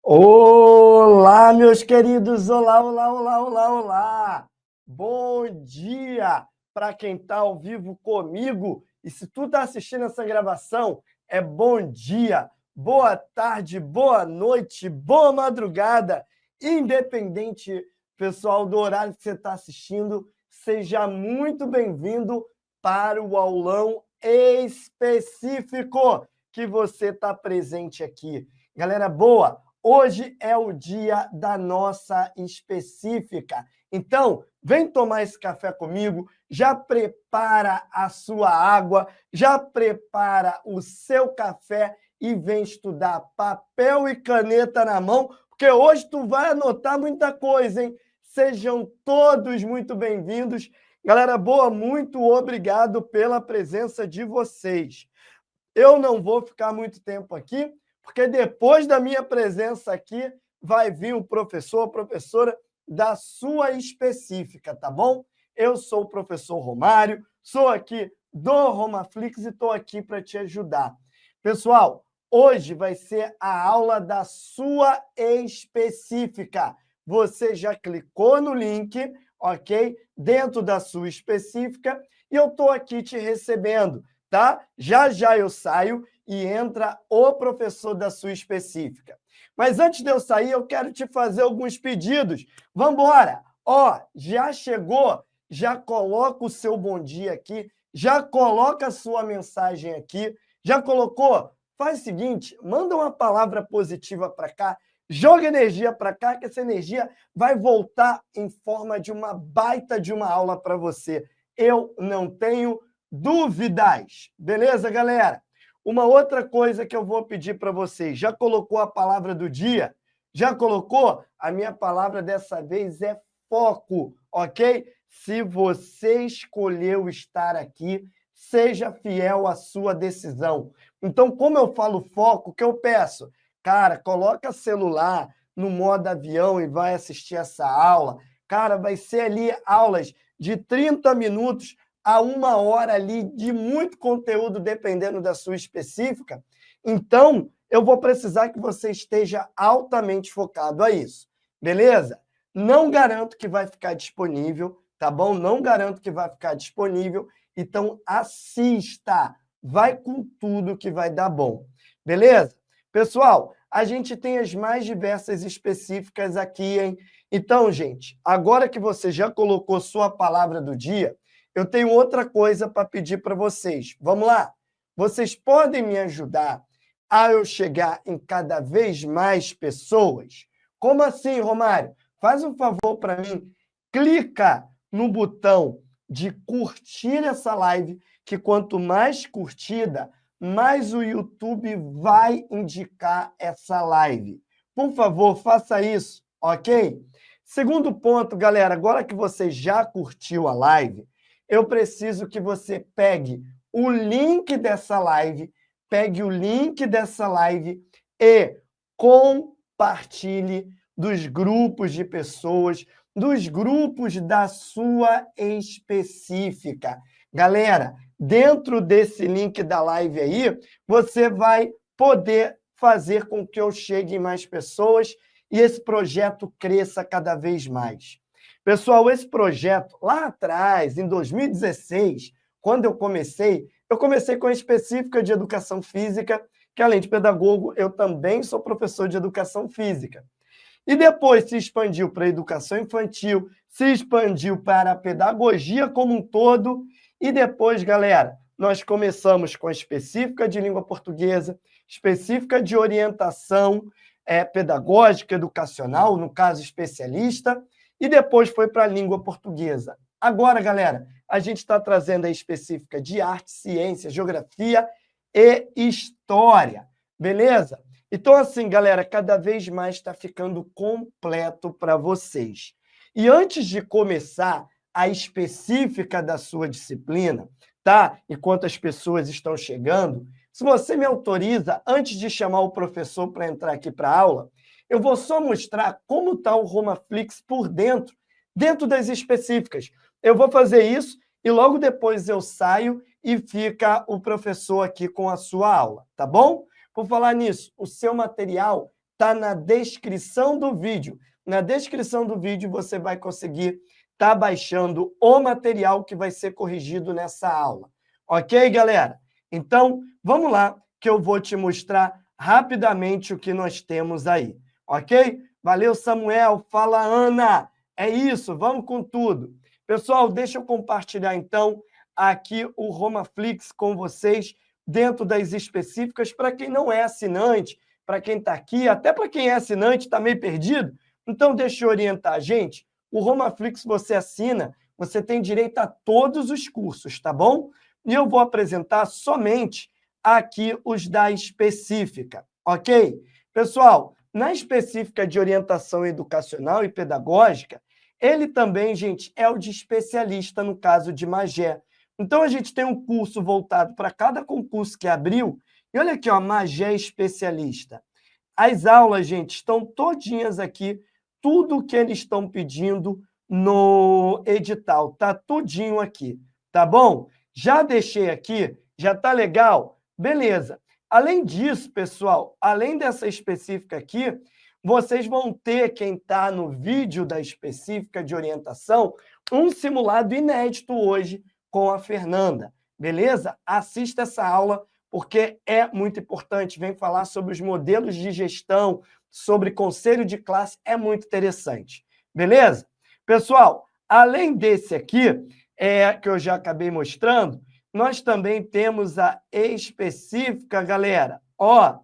Olá, meus queridos! Olá, olá, olá, olá, olá! Bom dia para quem está ao vivo comigo. E se tu está assistindo essa gravação, é bom dia, boa tarde, boa noite, boa madrugada. Independente, pessoal, do horário que você está assistindo, seja muito bem-vindo para o aulão específico que você está presente aqui. Galera boa! Hoje é o dia da nossa específica. Então, vem tomar esse café comigo, já prepara a sua água, já prepara o seu café e vem estudar papel e caneta na mão, porque hoje tu vai anotar muita coisa, hein? Sejam todos muito bem-vindos. Galera boa, muito obrigado pela presença de vocês. Eu não vou ficar muito tempo aqui, porque depois da minha presença aqui, vai vir o professor, a professora da sua específica, tá bom? Eu sou o professor Romário, sou aqui do Romaflix e estou aqui para te ajudar. Pessoal, hoje vai ser a aula da sua específica. Você já clicou no link, ok? Dentro da sua específica, e eu estou aqui te recebendo, tá? Já já eu saio e entra o professor da sua específica. Mas antes de eu sair, eu quero te fazer alguns pedidos. Vamos embora! Ó, já chegou? Já coloca o seu bom dia aqui, já coloca a sua mensagem aqui, já colocou? Faz o seguinte, manda uma palavra positiva para cá, joga energia para cá, que essa energia vai voltar em forma de uma baita de uma aula para você. Eu não tenho dúvidas. Beleza, galera? Uma outra coisa que eu vou pedir para vocês, já colocou a palavra do dia? Já colocou? A minha palavra dessa vez é foco, ok? Se você escolheu estar aqui, seja fiel à sua decisão. Então, como eu falo foco, o que eu peço? Cara, coloca celular no modo avião e vai assistir essa aula. Cara, vai ser ali aulas de 30 minutos a 1 hora ali de muito conteúdo, dependendo da sua específica. Então, eu vou precisar que você esteja altamente focado a isso, beleza? Não garanto que vai ficar disponível, tá bom? Não garanto que vai ficar disponível. Então, assista, vai com tudo que vai dar bom, beleza? Pessoal, a gente tem as mais diversas específicas aqui, hein? Então, gente, agora que você já colocou sua palavra do dia, eu tenho outra coisa para pedir para vocês. Vamos lá? Vocês podem me ajudar a eu chegar em cada vez mais pessoas? Como assim, Romário? Faz um favor para mim. Clica no botão de curtir essa live, que quanto mais curtida, mais o YouTube vai indicar essa live. Por favor, faça isso, ok? Segundo ponto, galera, agora que você já curtiu a live, eu preciso que você pegue o link dessa live, e compartilhe dos grupos de pessoas, dos grupos da sua específica. Galera, dentro desse link da live aí, você vai poder fazer com que eu chegue em mais pessoas e esse projeto cresça cada vez mais. Pessoal, esse projeto, lá atrás, em 2016, quando eu comecei com a específica de educação física, que além de pedagogo, eu também sou professor de educação física. E depois se expandiu para a educação infantil, se expandiu para a pedagogia como um todo, e depois, galera, nós começamos com a específica de língua portuguesa, específica de orientação pedagógica, educacional, no caso especialista, e depois foi para a língua portuguesa. Agora, galera, a gente está trazendo a específica de arte, ciência, geografia e história, beleza? Então, assim, galera, cada vez mais está ficando completo para vocês. E antes de começar a específica da sua disciplina, tá? Enquanto as pessoas estão chegando, se você me autoriza, antes de chamar o professor para entrar aqui para a aula, eu vou só mostrar como está o Romaflix por dentro das específicas. Eu vou fazer isso e logo depois eu saio e fica o professor aqui com a sua aula, tá bom? Por falar nisso, o seu material está na descrição do vídeo. Na descrição do vídeo você vai conseguir estar baixando o material que vai ser corrigido nessa aula. Ok, galera? Então, vamos lá, que eu vou te mostrar rapidamente o que nós temos aí. Ok? Valeu, Samuel. Fala, Ana. É isso, vamos com tudo. Pessoal, deixa eu compartilhar, então, aqui o RomaFlix com vocês, dentro das específicas, para quem não é assinante, para quem está aqui, até para quem é assinante, está meio perdido. Então, deixa eu orientar a gente. O RomaFlix você assina, você tem direito a todos os cursos, tá bom? E eu vou apresentar somente aqui os da específica, ok? Pessoal, na específica de orientação educacional e pedagógica, ele também, gente, é o de especialista no caso de Magé. Então, a gente tem um curso voltado para cada concurso que abriu. E olha aqui, ó, Magé Especialista. As aulas, gente, estão todinhas aqui, tudo que eles estão pedindo no edital, tá tudinho aqui, tá bom? Já deixei aqui, já tá legal? Beleza. Além disso, pessoal, além dessa específica aqui, vocês vão ter, quem está no vídeo da específica de orientação, um simulado inédito hoje com a Fernanda, beleza? Assista essa aula, porque é muito importante. Vem falar sobre os modelos de gestão, sobre conselho de classe, é muito interessante, beleza? Pessoal, além desse aqui, que eu já acabei mostrando, nós também temos a específica, galera, ó,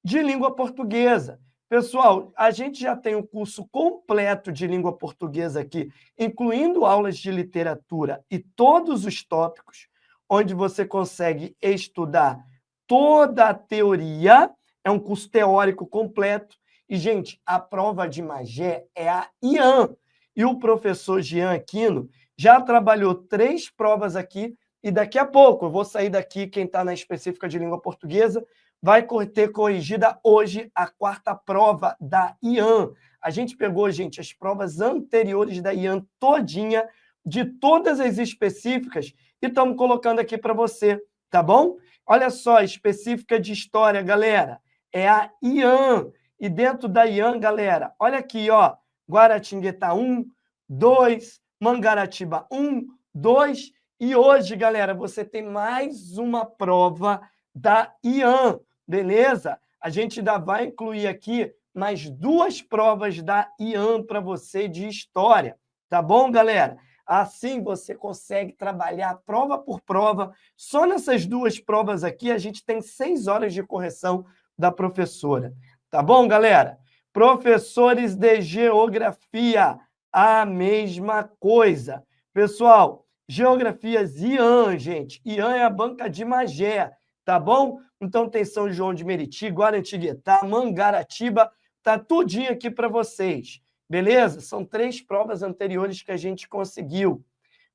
de língua portuguesa. Pessoal, a gente já tem um curso completo de língua portuguesa aqui, incluindo aulas de literatura e todos os tópicos, onde você consegue estudar toda a teoria. É um curso teórico completo. E, gente, a prova de Magé é a IAN. E o professor Jean Aquino já trabalhou 3 provas aqui, e daqui a pouco, eu vou sair daqui, quem está na específica de língua portuguesa, vai ter corrigida hoje a 4ª prova da IAN. A gente pegou, gente, as provas anteriores da IAN todinha, de todas as específicas, e estamos colocando aqui para você, tá bom? Olha só, específica de história, galera, é a IAN. E dentro da IAN, galera, olha aqui, ó, Guaratinguetá 1, 2, Mangaratiba 1, 2, e hoje, galera, você tem mais uma prova da IAN, beleza? A gente ainda vai incluir aqui mais 2 provas da IAN para você de história, tá bom, galera? Assim você consegue trabalhar prova por prova. Só nessas 2 provas aqui, a gente tem 6 horas de correção da professora, tá bom, galera? Professores de geografia, a mesma coisa. Pessoal, geografias IAN, gente. IAN é a banca de Magé, tá bom? Então tem São João de Meriti, Guaratinguetá, Mangaratiba, tá tudinho aqui para vocês, beleza? São 3 provas anteriores que a gente conseguiu.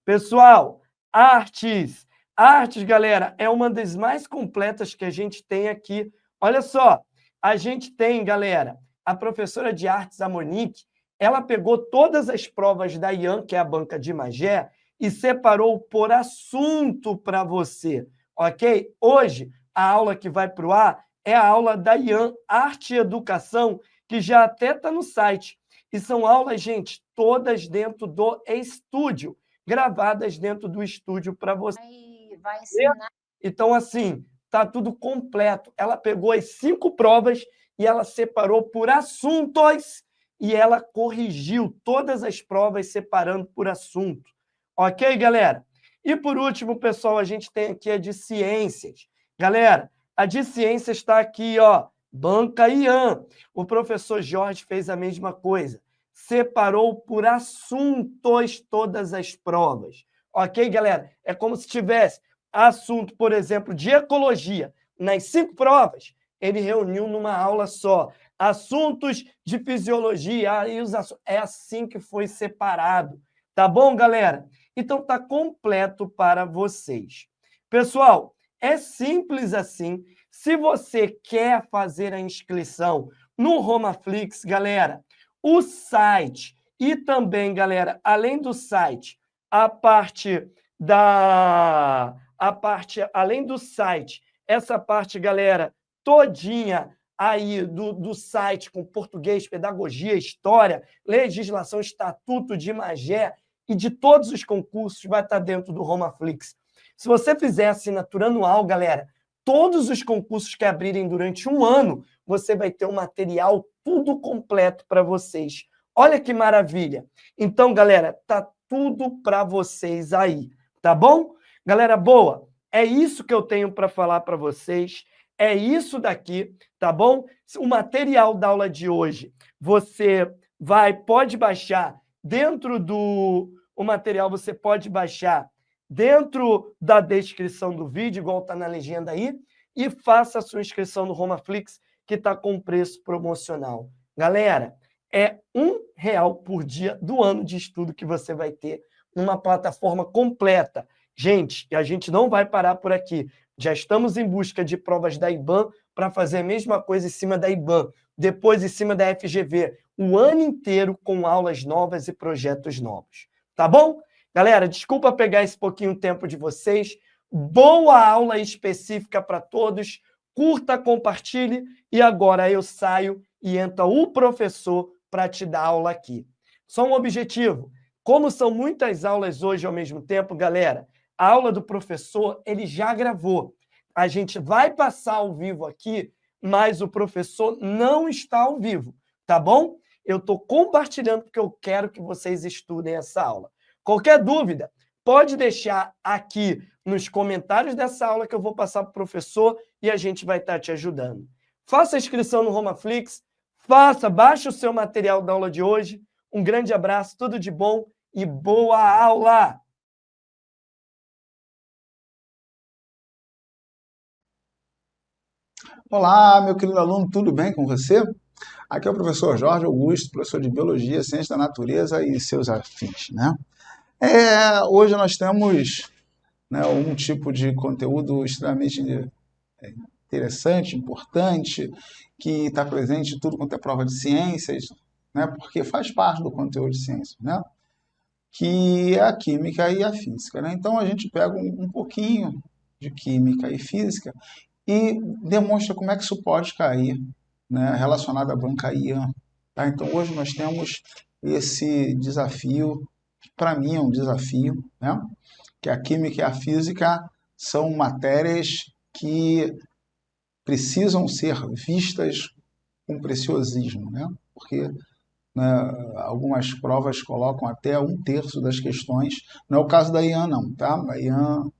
Pessoal, artes. Artes, galera, é uma das mais completas que a gente tem aqui. Olha só, a gente tem, galera, a professora de artes, a Monique, ela pegou todas as provas da IAN, que é a banca de Magé, e separou por assunto para você, ok? Hoje, a aula que vai para o ar é a aula da IAN, Arte e Educação, que já até está no site. E são aulas, gente, todas dentro do estúdio, gravadas dentro do estúdio para você. Vai ensinar. Então, assim, está tudo completo. Ela pegou as 5 provas e ela separou por assuntos e ela corrigiu todas as provas separando por assunto. Ok, galera? E, por último, pessoal, a gente tem aqui a de ciências. Galera, a de ciências está aqui, ó, banca IAN. O professor Jorge fez a mesma coisa. Separou por assuntos todas as provas. Ok, galera? É como se tivesse assunto, por exemplo, de ecologia. Nas 5 provas, ele reuniu numa aula só. Assuntos de fisiologia, é assim que foi separado. Tá bom, galera? Então, está completo para vocês. Pessoal, é simples assim. Se você quer fazer a inscrição no RomaFlix, galera, o site e também, galera, além do site, além do site, essa parte, galera, todinha aí do site com português, pedagogia, história, legislação, estatuto de Magé e de todos os concursos vai estar dentro do Romaflix. Se você fizer assinatura anual, galera, todos os concursos que abrirem durante um ano, você vai ter um material tudo completo para vocês. Olha que maravilha. Então, galera, tá tudo para vocês aí, tá bom? Galera boa, é isso que eu tenho para falar para vocês. É isso daqui, tá bom? O material da aula de hoje, você pode baixar dentro o material você pode baixar dentro da descrição do vídeo, igual está na legenda aí, e faça a sua inscrição no Romaflix, que está com preço promocional. Galera, é R$1 por dia do ano de estudo que você vai ter numa plataforma completa. Gente, a gente não vai parar por aqui. Já estamos em busca de provas da IBAN para fazer a mesma coisa em cima da IBAN, depois em cima da FGV, o ano inteiro com aulas novas e projetos novos. Tá bom? Galera, desculpa pegar esse pouquinho tempo de vocês. Boa aula específica para todos. Curta, compartilhe e agora eu saio e entra o professor para te dar aula aqui. Só um objetivo. Como são muitas aulas hoje ao mesmo tempo, galera, a aula do professor ele já gravou. A gente vai passar ao vivo aqui, mas o professor não está ao vivo, tá bom? Eu estou compartilhando porque eu quero que vocês estudem essa aula. Qualquer dúvida, pode deixar aqui nos comentários dessa aula que eu vou passar para o professor e a gente vai estar te ajudando. Faça a inscrição no Romaflix, baixe o seu material da aula de hoje. Um grande abraço, tudo de bom e boa aula! Olá, meu querido aluno, tudo bem com você? Aqui é o professor Jorge Augusto, professor de Biologia, Ciência da Natureza e seus afins, né? Hoje nós temos, né, um tipo de conteúdo extremamente interessante, importante, que está presente em tudo quanto é prova de ciências, né, porque faz parte do conteúdo de ciências, né? Que é a química e a física, né? Então a gente pega um pouquinho de química e física e demonstra como é que isso pode cair, né, relacionado à banca IAN. Tá? Então, hoje nós temos esse desafio, para mim é um desafio, né, que a química e a física são matérias que precisam ser vistas com preciosismo, né, porque, né, algumas provas colocam até 1/3 das questões. Não é o caso da IAN, não, tá? A IAN,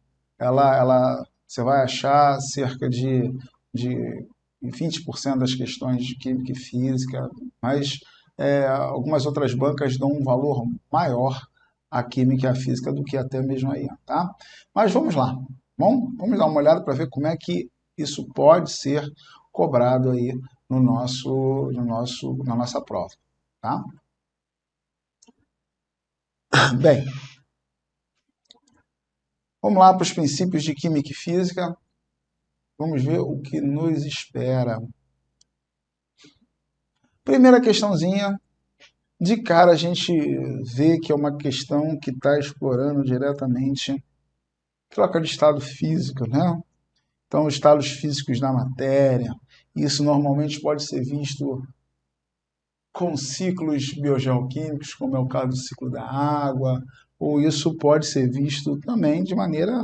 você vai achar cerca de 20% das questões de química e física, mas algumas outras bancas dão um valor maior à química e à física do que até mesmo a IAN, tá? Mas vamos lá, bom? Vamos dar uma olhada para ver como é que isso pode ser cobrado aí na nossa prova, tá? Bem, vamos lá para os princípios de química e física. Vamos ver o que nos espera. Primeira questãozinha, de cara a gente vê que é uma questão que está explorando diretamente troca de estado físico, né? Então, estados físicos da matéria, isso normalmente pode ser visto com ciclos biogeoquímicos, como é o caso do ciclo da água, ou isso pode ser visto também de maneira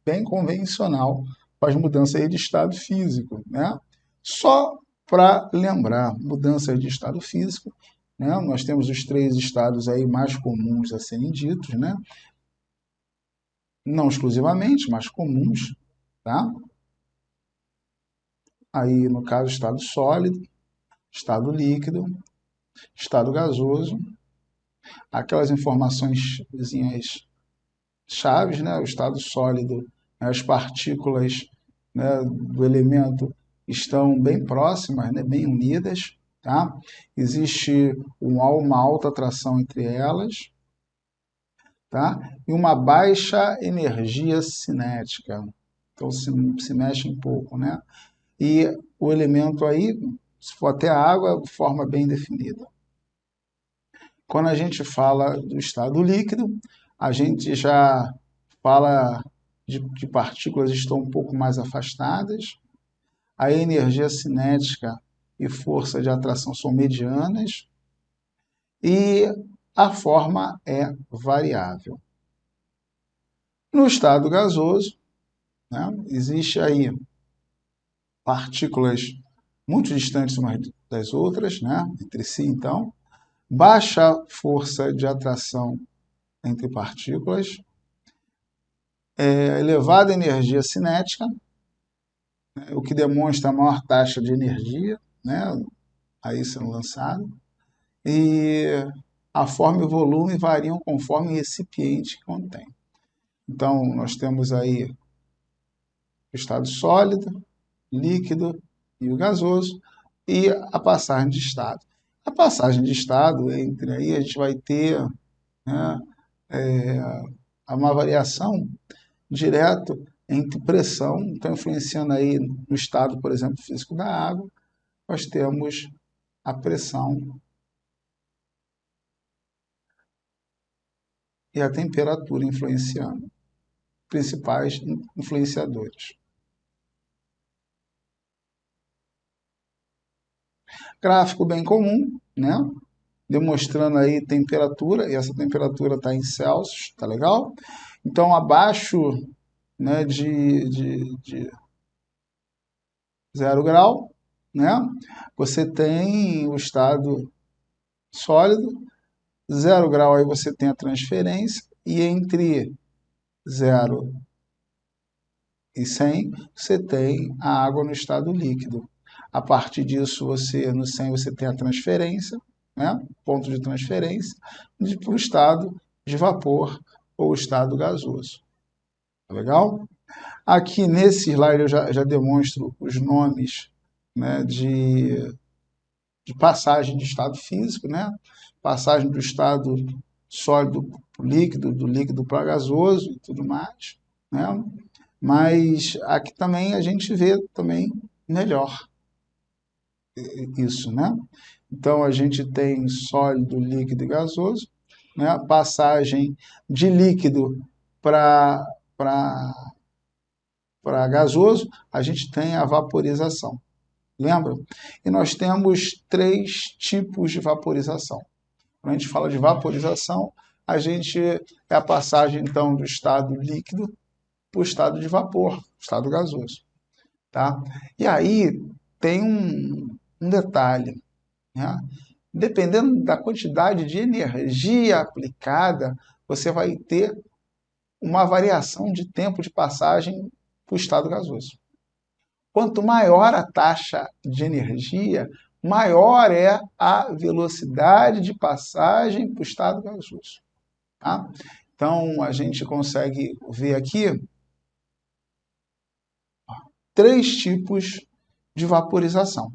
bem convencional, com as mudanças aí de estado físico, né? Só para lembrar, mudanças de estado físico, né? Nós temos os 3 estados aí mais comuns a serem ditos, né? Não exclusivamente, mas comuns, tá? Aí, no caso, estado sólido, estado líquido, estado gasoso, aquelas informações chaves, né? O estado sólido, as partículas, né, do elemento estão bem próximas, né, bem unidas, tá? Existe uma alta atração entre elas, tá? E uma baixa energia cinética, então se mexe um pouco, né? E o elemento aí, se for até a água, forma bem definida. Quando a gente fala do estado líquido, a gente já fala de partículas que estão um pouco mais afastadas. A energia cinética e força de atração são medianas e a forma é variável. No estado gasoso, né, existe aí partículas muito distantes umas das outras, né, entre si, então, baixa força de atração entre partículas, elevada energia cinética, né, o que demonstra a maior taxa de energia, né, aí sendo lançado, e a forma e o volume variam conforme o recipiente que contém. Então, nós temos aí o estado sólido, líquido e o gasoso, e a passagem de estado. A passagem de estado, entre aí, a gente vai ter, né, uma variação direto entre pressão, então influenciando aí no estado, por exemplo, físico da água, nós temos a pressão e a temperatura influenciando, principais influenciadores. Gráfico bem comum, né? Demonstrando aí temperatura, e essa temperatura está em Celsius, tá legal? Então, abaixo, né, de 0 grau, né, você tem o estado sólido, 0 grau aí você tem a transferência, e entre 0 e 100 você tem a água no estado líquido. A partir disso, no 100 você tem a transferência, né, ponto de transferência, para o estado de vapor ou estado gasoso. Legal? Aqui nesse slide eu já demonstro os nomes, né, de passagem de estado físico, né? Passagem do estado sólido para o líquido, do líquido para gasoso e tudo mais, né? Mas aqui também a gente vê também melhor isso, né? Então a gente tem sólido, líquido e gasoso, né? Passagem de líquido para gasoso, a gente tem a vaporização. Lembra? E nós temos 3 tipos de vaporização. Quando a gente fala de vaporização, é a passagem então do estado líquido para o estado de vapor, estado gasoso. Tá? E aí tem um detalhe, né? Dependendo da quantidade de energia aplicada, você vai ter uma variação de tempo de passagem para o estado gasoso. Quanto maior a taxa de energia, maior é a velocidade de passagem para o estado gasoso. Tá? Então, a gente consegue ver aqui 3 tipos de vaporização.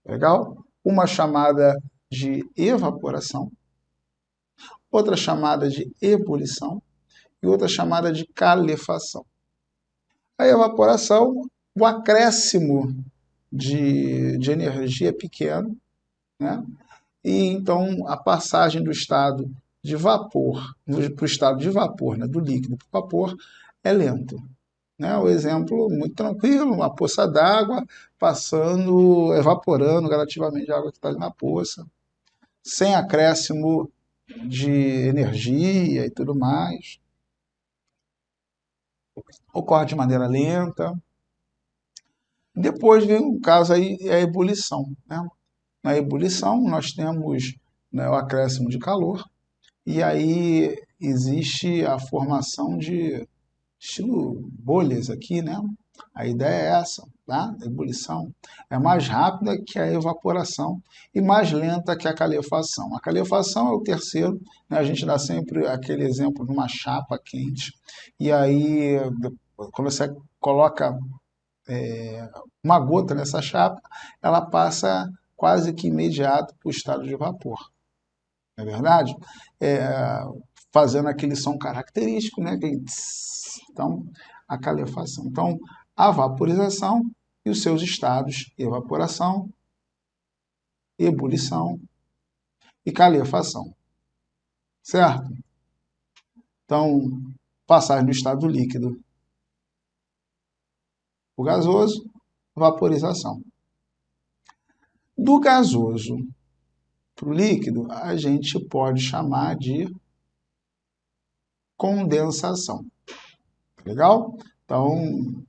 Legal? Uma chamada de evaporação, outra chamada de ebulição e outra chamada de calefação. A evaporação, o acréscimo de energia é pequeno, né? E então a passagem do estado de vapor para o estado de vapor, né, do líquido para o vapor, é lento. Né? O exemplo muito tranquilo, uma poça d'água passando, evaporando gradativamente a água que está ali na poça, sem acréscimo de energia e tudo mais. Ocorre de maneira lenta. Depois vem o caso aí, é a ebulição. Né? Na ebulição, nós temos, né, o acréscimo de calor, e aí existe a formação de estilo bolhas aqui, né? A ideia é essa, tá? A ebulição é mais rápida que a evaporação e mais lenta que a calefação. A calefação é o terceiro, né? A gente dá sempre aquele exemplo de uma chapa quente, e aí quando você coloca uma gota nessa chapa, ela passa quase que imediato para o estado de vapor. Não é verdade? Fazendo aquele som característico, né? Então, a calefação. Então, a vaporização e os seus estados: evaporação, ebulição e calefação. Certo? Então, passagem do estado líquido para o gasoso, vaporização. Do gasoso para o líquido, a gente pode chamar de condensação. Legal? Então,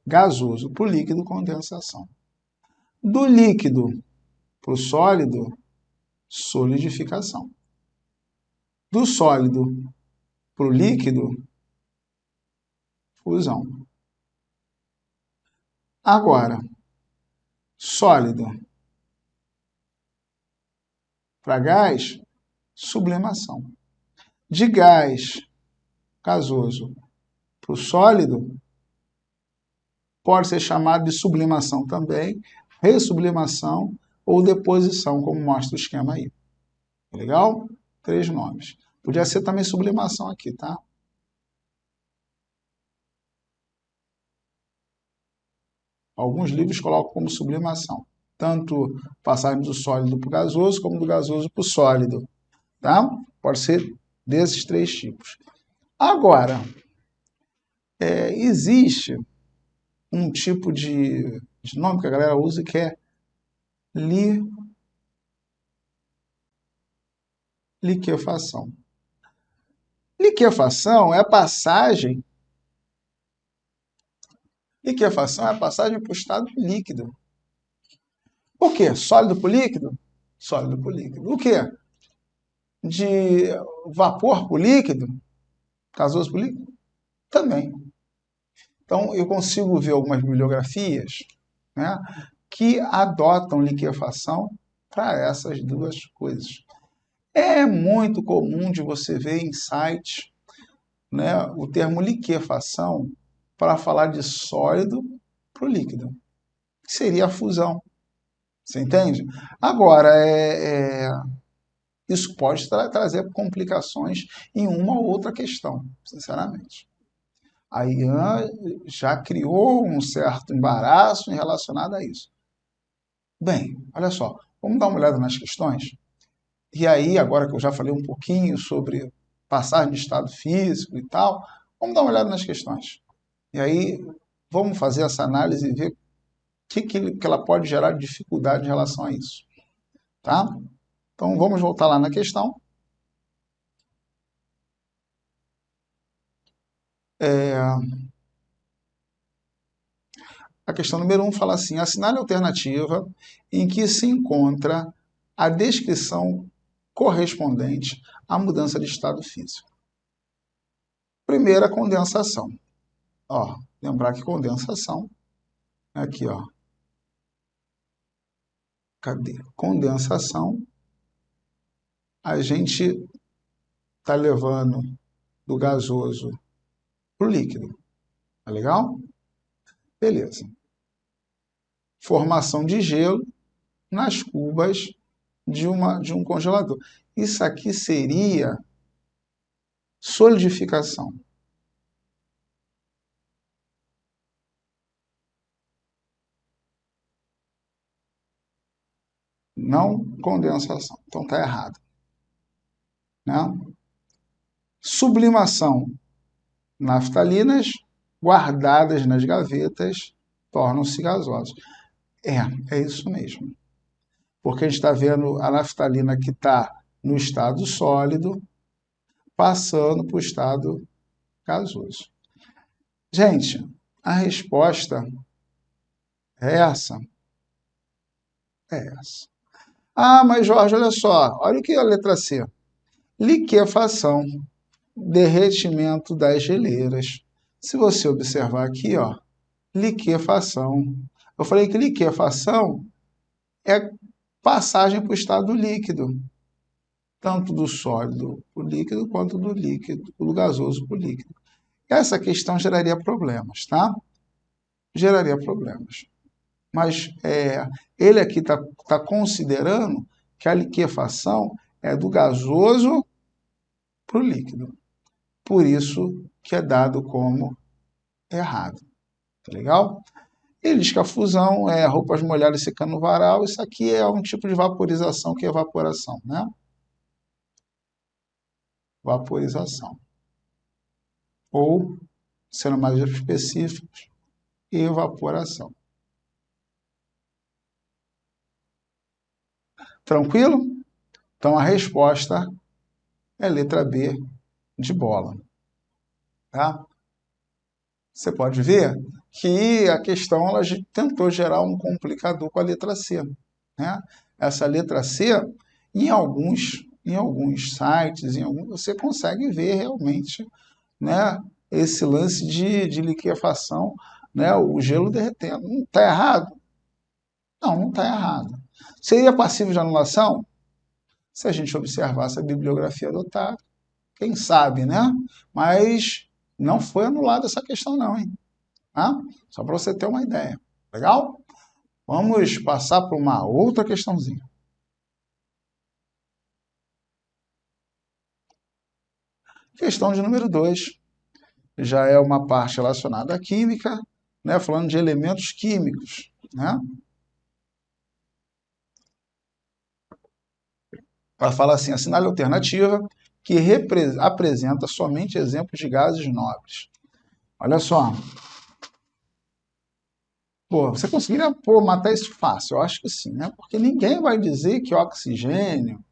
gasoso para o líquido, condensação. Do líquido para o sólido, solidificação. Do sólido para o líquido, fusão. Agora, sólido para gás, sublimação. De gás gasoso para o sólido, pode ser chamado de sublimação também, ressublimação ou deposição, como mostra o esquema aí. Legal? 3 nomes. Podia ser também sublimação aqui, tá? Alguns livros colocam como sublimação. Tanto passagem do sólido para o gasoso, como do gasoso para o sólido. Tá? Pode ser desses 3 tipos. Agora, existe um tipo de nome que a galera usa que é liquefação. Liquefação é a passagem para o estado líquido. O quê? Sólido para o líquido? Sólido para o líquido. O quê? De vapor para o líquido? Gasoso para o líquido? Também. Então, eu consigo ver algumas bibliografias, né, que adotam liquefação para essas 2 coisas. É muito comum de você ver em sites, né, o termo liquefação para falar de sólido para o líquido, que seria a fusão. Você entende? Agora, isso pode trazer complicações em uma ou outra questão, sinceramente. A Ian já criou um certo embaraço relacionado a isso. Bem, olha só, vamos dar uma olhada nas questões? E aí, agora que eu já falei um pouquinho sobre passagem de estado físico e tal, vamos dar uma olhada nas questões. E aí, vamos fazer essa análise e ver o que ela pode gerar de dificuldade em relação a isso. Tá? Então, vamos voltar lá na questão. A questão número 1 fala assim: assinale a alternativa em que se encontra a descrição correspondente à mudança de estado físico. Primeira, condensação. Ó, lembrar que condensação, aqui, ó. Cadê? Condensação, a gente está levando do gasoso para o líquido. Tá legal? Beleza. Formação de gelo nas cubas de um congelador. Isso aqui seria solidificação. Não condensação. Então está errado. Né? Sublimação. Naftalinas guardadas nas gavetas tornam-se gasosas. É isso mesmo. Porque a gente está vendo a naftalina que está no estado sólido passando para o estado gasoso. Gente, a resposta é essa. É essa. Ah, mas Jorge, olha só. Olha o que é a letra C. Liquefação. Derretimento das geleiras. Se você observar aqui, ó, liquefação. Eu falei que liquefação é passagem para o estado líquido. Tanto do sólido para o líquido, quanto do líquido, do gasoso para o líquido. Essa questão geraria problemas, tá? Geraria problemas. Mas ele aqui está considerando que a liquefação é do gasoso para o líquido. Por isso que é dado como errado. Tá legal? Ele diz que a fusão é roupas molhadas secando no varal. Isso aqui é um tipo de vaporização que é evaporação, né? Vaporização. Ou, sendo mais específicos, evaporação. Tranquilo? Então a resposta é letra B de bola. Tá? Você pode ver que a questão ela tentou gerar um complicador com a letra C. Né? Essa letra C, em alguns sites, você consegue ver realmente, né, esse lance de liquefação, né, o gelo derretendo. Não está errado? Não está errado. Seria passivo de anulação? Se a gente observasse a bibliografia adotada, quem sabe, né? Mas não foi anulada essa questão não, hein? Tá? Só para você ter uma ideia. Legal? Vamos passar para uma outra questãozinha. Questão de número 2. Já é uma parte relacionada à química, né? Falando de elementos químicos. Né? Ela fala assim, assinale a alternativa que apresenta somente exemplos de gases nobres. Olha só. Pô, você conseguiria matar isso fácil? Eu acho que sim, né? Porque ninguém vai dizer que oxigênio,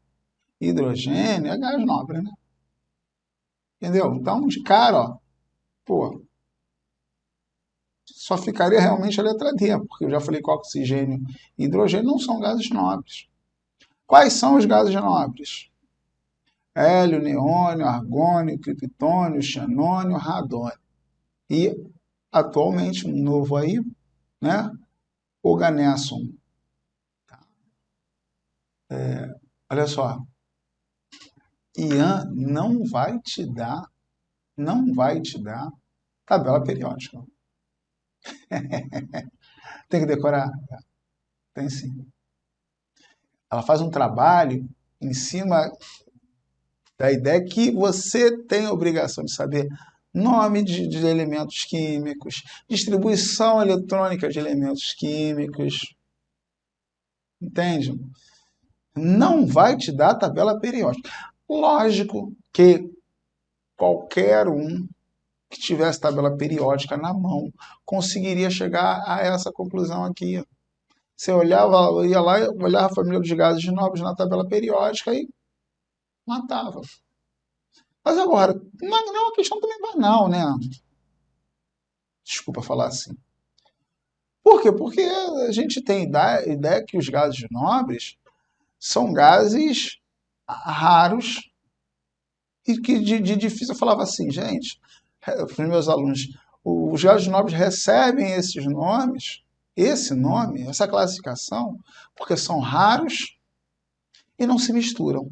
hidrogênio é gás nobre, né? Entendeu? Então, de cara, ó, pô, só ficaria realmente a letra D, porque eu já falei que oxigênio e hidrogênio não são gases nobres. Quais são os gases nobres? Hélio, neônio, argônio, criptônio, xenônio, radônio. E, atualmente, um novo aí, né? Oganesson. Olha só. Ian não vai te dar tabela periódica. Tem que decorar? Tem sim. Ela faz um trabalho em cima da ideia que você tem a obrigação de saber nome de elementos químicos, distribuição eletrônica de elementos químicos. Entende? Não vai te dar tabela periódica. Lógico que qualquer um que tivesse tabela periódica na mão conseguiria chegar a essa conclusão aqui. Você olhava, ia lá, olhava a família dos gases nobres na tabela periódica e matava. Mas agora, não é uma questão também banal, né? Desculpa falar assim. Por quê? Porque a gente tem ideia que os gases nobres são gases raros e que de difícil. Eu falava assim, gente, para os meus alunos, os gases nobres recebem esses nomes, esse nome, essa classificação, porque são raros e não se misturam.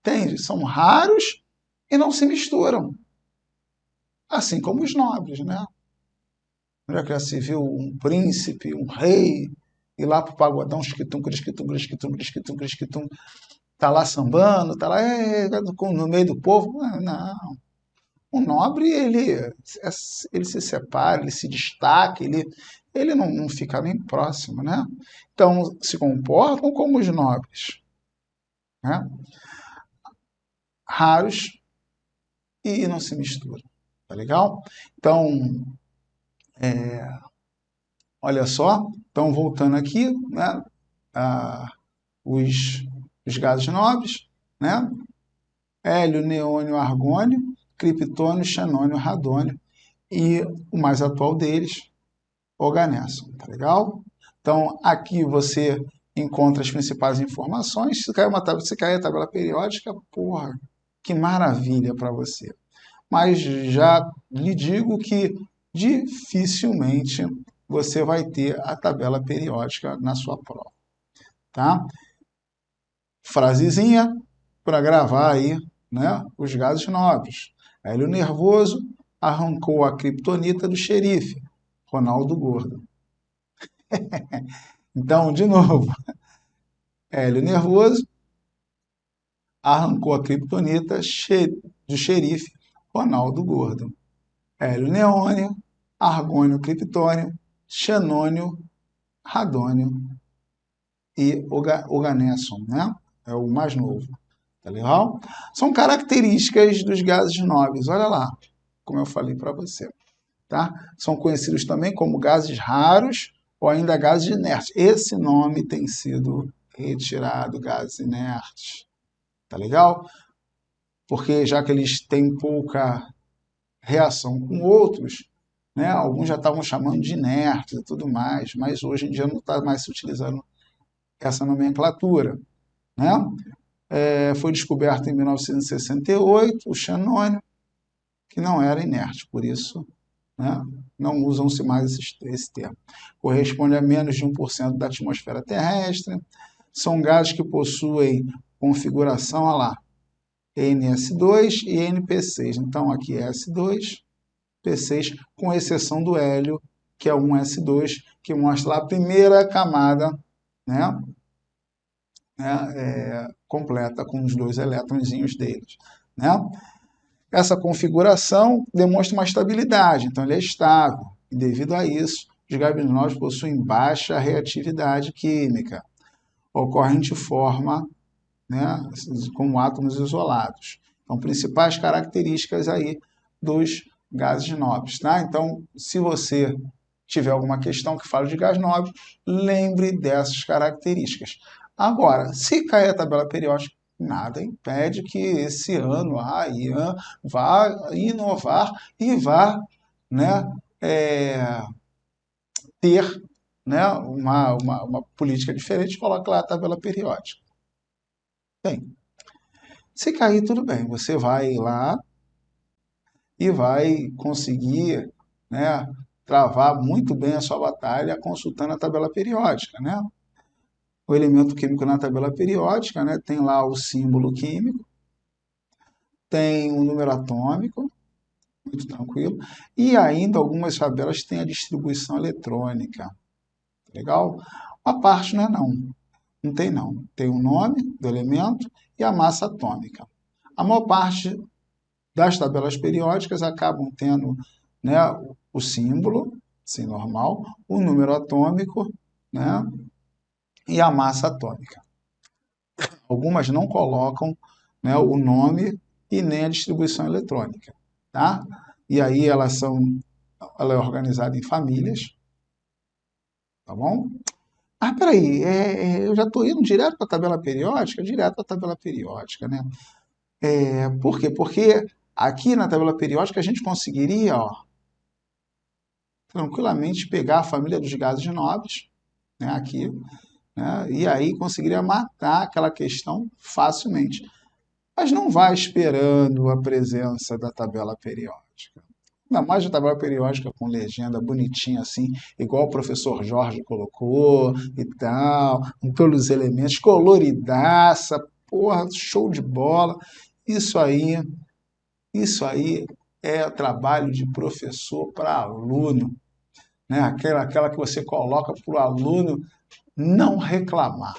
Entende? São raros e não se misturam. Assim como os nobres, né? Já que já se viu um príncipe, um rei, ir lá pro pagodão, esquitum, esquitum, esquitum, esquitum, esquitum, tá lá sambando, tá lá no meio do povo. Não. O nobre, ele se separa, ele se destaca, ele não fica nem próximo, né? Então, se comportam como os nobres, né? Raros e não se misturam, tá legal? Então, olha só, então voltando aqui, né? Os gases nobres, né? Hélio, neônio, argônio, criptônio, xenônio, radônio e o mais atual deles, Oganesson, tá legal? Então, aqui você encontra as principais informações. Se cair a tabela periódica, porra, que maravilha para você. Mas já lhe digo que dificilmente você vai ter a tabela periódica na sua prova, tá? Frasezinha para gravar aí, né, os gases nobres. Hélio nervoso arrancou a criptonita do xerife, Ronaldo Gordo. Então, de novo, Hélio nervoso arrancou a criptonita do xerife, Ronaldo Gordo. Hélio neônio, argônio criptônio, xenônio, radônio e Oganesson, né? É o mais novo. Tá legal? São características dos gases nobres. Olha lá, como eu falei para você. Tá? São conhecidos também como gases raros ou ainda gases inertes. Esse nome tem sido retirado gases inertes. Tá legal? Porque já que eles têm pouca reação com outros, né, alguns já estavam chamando de inertes e tudo mais, mas hoje em dia não está mais se utilizando essa nomenclatura. Né? Foi descoberto em 1968 o xenônio, que não era inerte, por isso, né, não usam-se mais esse termo. Corresponde a menos de 1% da atmosfera terrestre. São gases que possuem configuração, olha lá, NS2 e NP6. Então, aqui é S2, P6, com exceção do hélio, que é 1S2, que mostra lá a primeira camada, né, completa com os 2 elétronzinhos deles. Né? Essa configuração demonstra uma estabilidade, então ele é estável. E devido a isso, os gabinóides possuem baixa reatividade química. Ocorrem de forma, né, como átomos isolados. Então, principais características aí dos gases nobres. Tá? Então, se você tiver alguma questão que fale de gás nobre, lembre dessas características. Agora, se cair a tabela periódica, nada impede que esse ano a IAN vá inovar e vá, né, ter, né, uma política diferente e coloque lá a tabela periódica. Bem, se cair, tudo bem, você vai lá e vai conseguir, né, travar muito bem a sua batalha consultando a tabela periódica, né? O elemento químico na tabela periódica, né, tem lá o símbolo químico, tem o número atômico, muito tranquilo, e ainda algumas tabelas têm a distribuição eletrônica. Legal? A parte não é não tem não. Tem o nome do elemento e a massa atômica. A maior parte das tabelas periódicas acabam tendo, né, o símbolo, assim, normal, o número atômico, né, e a massa atômica. Algumas não colocam, né, o nome e nem a distribuição eletrônica. Tá? E aí ela é organizada em famílias. Tá bom? Ah, peraí, eu já estou indo direto para a tabela periódica? Direto para a tabela periódica, né? Por quê? Porque aqui na tabela periódica a gente conseguiria, ó, tranquilamente pegar a família dos gases nobres, né, aqui, né, e aí conseguiria matar aquela questão facilmente. Mas não vai esperando a presença da tabela periódica. Ainda mais a tabela periódica com legenda bonitinha assim, igual o professor Jorge colocou e tal, pelos elementos, coloridaça, porra, show de bola. Isso aí, isso aí é trabalho de professor para aluno, né? Aquela que você coloca para o aluno não reclamar.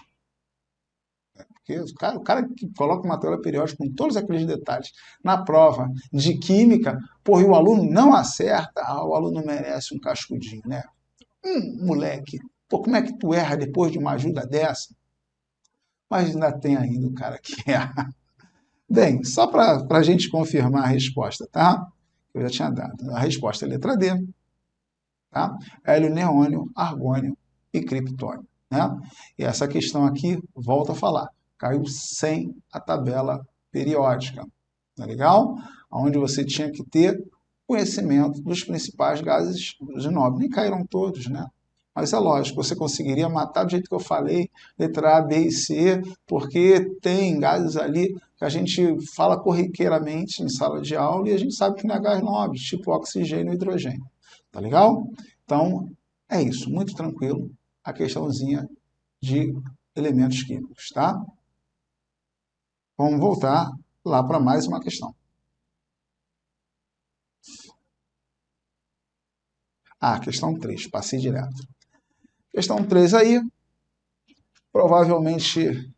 Porque o cara que coloca uma tabela periódica com todos aqueles detalhes na prova de química, porra, e o aluno não acerta, o aluno merece um cascudinho, né? Moleque, pô, como é que tu erra depois de uma ajuda dessa? Mas ainda tem ainda o cara que erra. Bem, só para a gente confirmar a resposta, tá? Eu já tinha dado. A resposta é letra D, tá? Hélio, neônio, argônio e criptônio, né? E essa questão aqui, volto a falar, caiu sem a tabela periódica, tá legal? Onde você tinha que ter conhecimento dos principais gases de nobre. Nem caíram todos, né? Mas é lógico, você conseguiria matar do jeito que eu falei, letra A, B e C, porque tem gases ali que a gente fala corriqueiramente em sala de aula e a gente sabe que não é gás nobre, tipo oxigênio e hidrogênio. Tá legal? Então, é isso, muito tranquilo a questãozinha de elementos químicos, tá? Vamos voltar lá para mais uma questão. Questão 3, passei direto. Questão 3 aí, provavelmente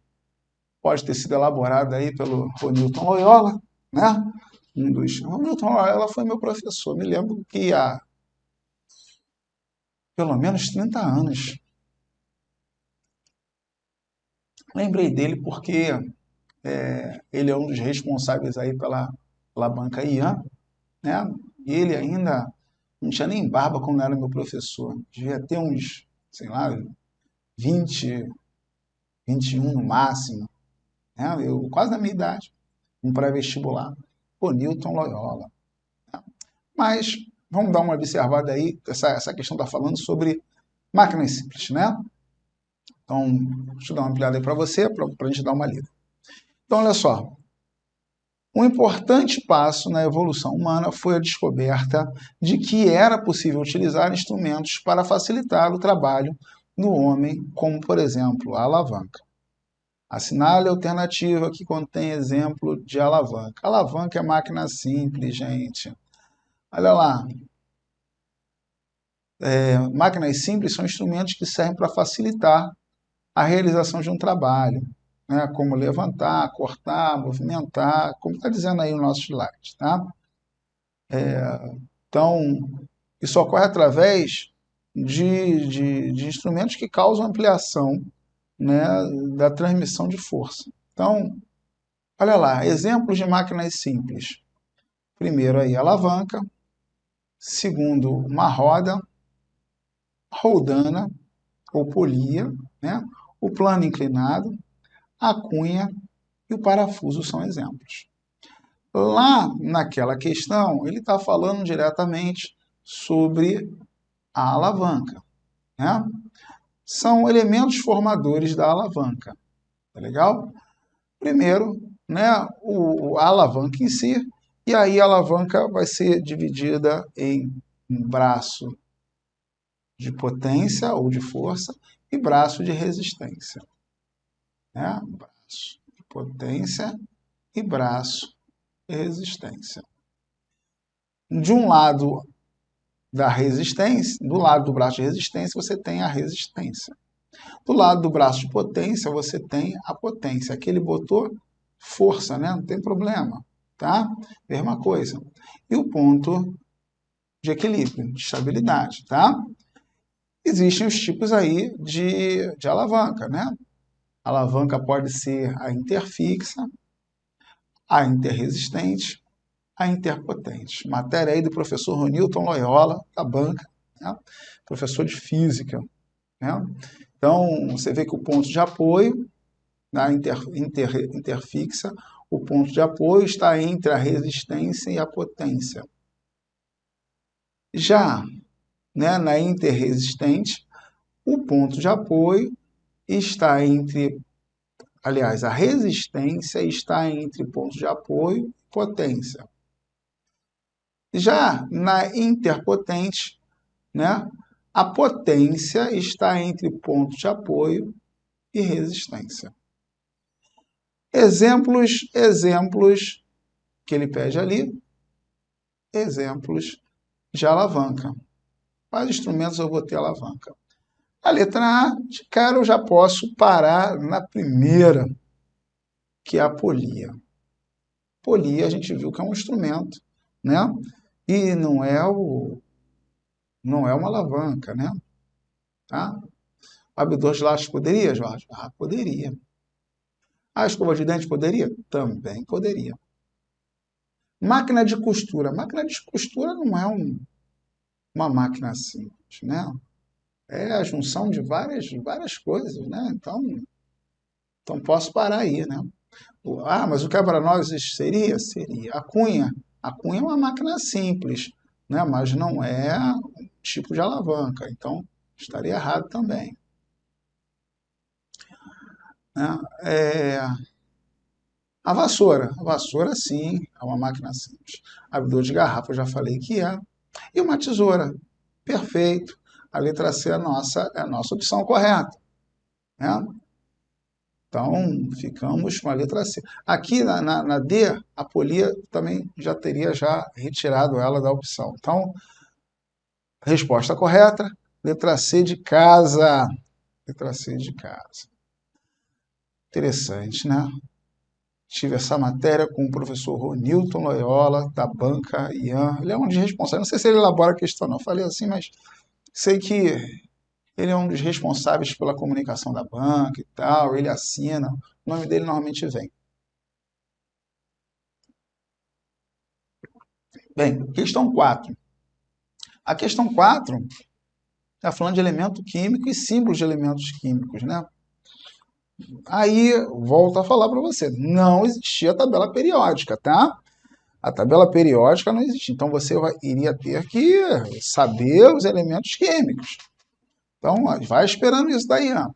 pode ter sido elaborada aí pelo Newton Loyola, né? O Newton Loyola foi meu professor, me lembro que há pelo menos 30 anos. Lembrei dele porque ele é um dos responsáveis aí pela banca IAN, né? E ele ainda não tinha nem barba quando era meu professor. Devia ter uns, sei lá, 20 21 no máximo, né? Eu quase na minha idade, um pré-vestibular, o Newton Loyola. Né? Mas vamos dar uma observada aí, essa questão está falando sobre máquinas simples, né? Então, deixa eu dar uma ampliada aí para você, para a gente dar uma lida. Então, olha só. Um importante passo na evolução humana foi a descoberta de que era possível utilizar instrumentos para facilitar o trabalho do homem, como, por exemplo, a alavanca. Assinale a alternativa que contém exemplo de alavanca. Alavanca é máquina simples, gente. Olha lá. Máquinas simples são instrumentos que servem para facilitar a realização de um trabalho, né? Como levantar, cortar, movimentar, como está dizendo aí no nosso slide. Tá? Então, isso ocorre através de instrumentos que causam ampliação, né, da transmissão de força. Então, olha lá, exemplos de máquinas simples. Primeiro aí, alavanca. Segundo, uma roda, roldana ou polia, né? O plano inclinado, a cunha e o parafuso são exemplos. Lá naquela questão, ele está falando diretamente sobre a alavanca, né? São elementos formadores da alavanca, tá legal? Primeiro, né, a alavanca em si, e aí a alavanca vai ser dividida em um braço de potência ou de força e braço de resistência. Né? Braço de potência e braço de resistência. De um lado da resistência, do lado do braço de resistência, você tem a resistência. Do lado do braço de potência, você tem a potência. Aqui ele botou força, né? Não tem problema, tá? Mesma coisa. E o ponto de equilíbrio, de estabilidade, tá? Existem os tipos aí de alavanca, né? A alavanca pode ser a interfixa, a interresistente, a interpotente. Matéria aí do professor Newton Loyola, da banca, né? Professor de física, né? Então, você vê que o ponto de apoio na interfixa, o ponto de apoio está entre a resistência e a potência. Já, né, na interresistente, o ponto de apoio está entre, aliás, a resistência está entre ponto de apoio e potência. Já na interpotente, né, a potência está entre ponto de apoio e resistência. Exemplos que ele pede ali, exemplos de alavanca. Quais instrumentos eu vou ter alavanca? A letra A, de cara eu já posso parar na primeira, que é a polia. Polia a gente viu que é um instrumento, né? E não é uma alavanca, né? Tá? Abridor de laços poderia, Jorge? Ah, poderia. A escova de dente poderia? Também poderia. Máquina de costura. Máquina de costura não é uma máquina simples, né? É a junção de várias coisas, né? Então posso parar aí, né? Ah, mas o quebra-nós seria? Seria. A cunha é uma máquina simples, né? Mas não é um tipo de alavanca, então estaria errado também. Né? A vassoura sim, é uma máquina simples. Abridor de garrafa eu já falei que é. E uma tesoura, perfeito. A letra C é a nossa opção correta. Né? Então, ficamos com a letra C. Aqui na D, a polia também já teria retirado ela da opção. Então, resposta correta, letra C de casa. Letra C de casa. Interessante, né? Tive essa matéria com o professor Newton Loyola, da banca IAN. Ele é um dos responsáveis. Não sei se ele elabora a questão, não. Falei assim, mas sei que ele é um dos responsáveis pela comunicação da banca e tal. Ele assina. O nome dele normalmente vem. Bem, questão 4. A questão 4 está falando de elemento químico e símbolos de elementos químicos, né? Aí, volto a falar para você, não existia tabela periódica, tá? A tabela periódica não existia. Então, você iria ter que saber os elementos químicos. Então, ó, vai esperando isso daí, ó.